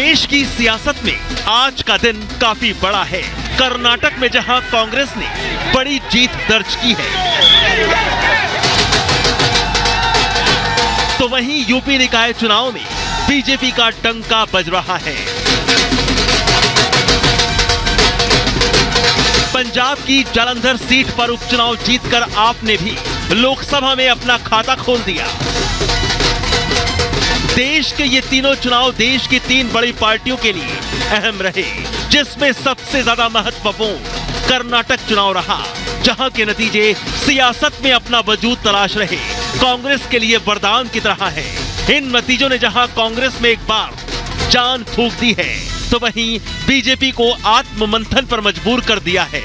देश की सियासत में आज का दिन काफी बड़ा है। कर्नाटक में जहां कांग्रेस ने बड़ी जीत दर्ज की है, तो वहीं यूपी निकाय चुनाव में बीजेपी का डंका बज रहा है। पंजाब की जालंधर सीट पर उपचुनाव जीतकर आपने भी लोकसभा में अपना खाता खोल दिया। देश के ये तीनों चुनाव देश की तीन बड़ी पार्टियों के लिए अहम रहे, जिसमें सबसे ज्यादा महत्वपूर्ण कर्नाटक चुनाव रहा, जहां के नतीजे सियासत में अपना वजूद तलाश रहे कांग्रेस के लिए वरदान की तरह है। इन नतीजों ने जहां कांग्रेस में एक बार जान फूंक दी है, तो वहीं बीजेपी को आत्ममंथन पर मजबूर कर दिया है।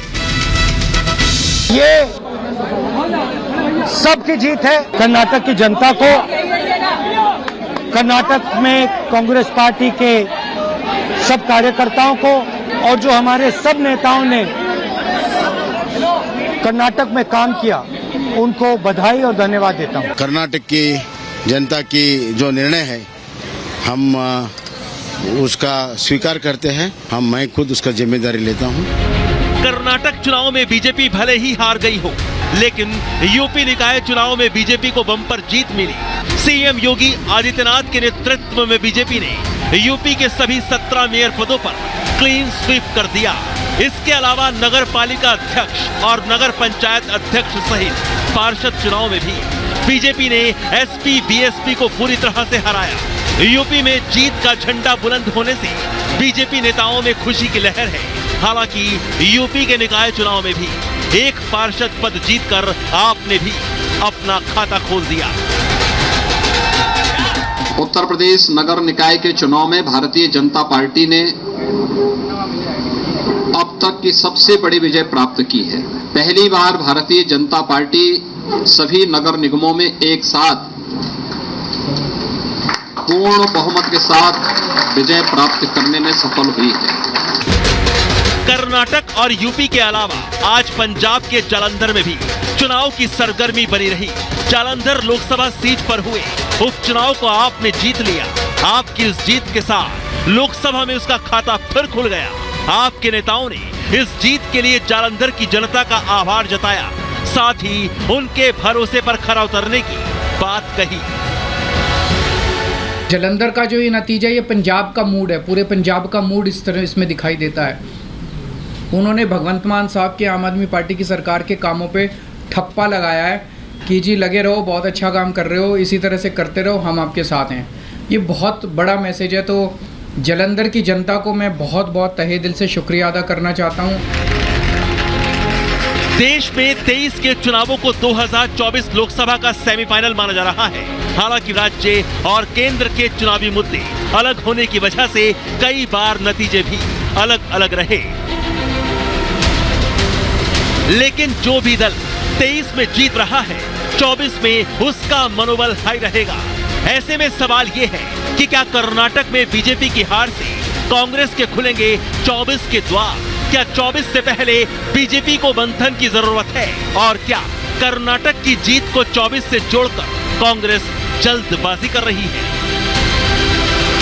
ये सबकी जीत है। कर्नाटक की जनता को, कर्नाटक में कांग्रेस पार्टी के सब कार्यकर्ताओं को और जो हमारे सब नेताओं ने कर्नाटक में काम किया, उनको बधाई और धन्यवाद देता हूं। कर्नाटक की जनता की जो निर्णय है, हम उसका स्वीकार करते हैं। मैं खुद उसका जिम्मेदारी लेता हूं। कर्नाटक चुनाव में बीजेपी भले ही हार गई हो, लेकिन यूपी निकाय चुनाव में बीजेपी को बम्पर जीत मिली। सीएम योगी आदित्यनाथ के नेतृत्व में बीजेपी ने यूपी के सभी 17 मेयर पदों पर क्लीन स्वीप कर दिया। इसके अलावा नगर पालिका अध्यक्ष और नगर पंचायत अध्यक्ष सहित पार्षद चुनाव में भी बीजेपी ने एसपी बीएसपी को पूरी तरह से हराया। यूपी में जीत का झंडा बुलंद होने से बीजेपी नेताओं में खुशी की लहर है। हालांकि यूपी के निकाय चुनाव में भी एक पार्षद पद जीतकर आपने भी अपना खाता खोल दिया। उत्तर प्रदेश नगर निकाय के चुनाव में भारतीय जनता पार्टी ने अब तक की सबसे बड़ी विजय प्राप्त की है। पहली बार भारतीय जनता पार्टी सभी नगर निगमों में एक साथ पूर्ण बहुमत के साथ विजय प्राप्त करने में सफल हुई है। कर्नाटक और यूपी के अलावा आज पंजाब के जालंधर में भी चुनाव की सरगर्मी बनी रही। जालंधर लोकसभा सीट पर हुए उपचुनाव को आपने जीत लिया। आपकी इस जीत के साथ लोकसभा में उसका खाता फिर खुल गया। आपके नेताओं ने इस जीत के लिए जालंधर की जनता का आभार जताया, साथ ही उनके भरोसे पर खरा उतरने की बात कही। जालंधर का जो ये नतीजा, ये पंजाब का मूड है, पूरे पंजाब का मूड इस तरह इसमें दिखाई देता है। उन्होंने भगवंत मान साहब के आम आदमी पार्टी की सरकार के कामों पे ठप्पा लगाया है कि जी लगे रहो, बहुत अच्छा काम कर रहे हो, इसी तरह से करते रहो, हम आपके साथ हैं। ये बहुत बड़ा मैसेज है। तो जालंधर की जनता को मैं बहुत बहुत तहे दिल से शुक्रिया अदा करना चाहता हूँ। देश में 23 के चुनावों को 2024 लोकसभा का सेमीफाइनल माना जा रहा है। हालांकि राज्य और केंद्र के चुनावी मुद्दे अलग होने की वजह से कई बार नतीजे भी अलग अलग रहे, लेकिन जो भी दल 23 में जीत रहा है, 24 में उसका मनोबल हाई रहेगा। ऐसे में सवाल यह है कि क्या कर्नाटक में बीजेपी की हार से कांग्रेस के खुलेंगे 24 के द्वार? क्या 24 से पहले बीजेपी को मंथन की जरूरत है? और क्या कर्नाटक की जीत को 24 से जोड़कर कांग्रेस जल्दबाजी कर रही है?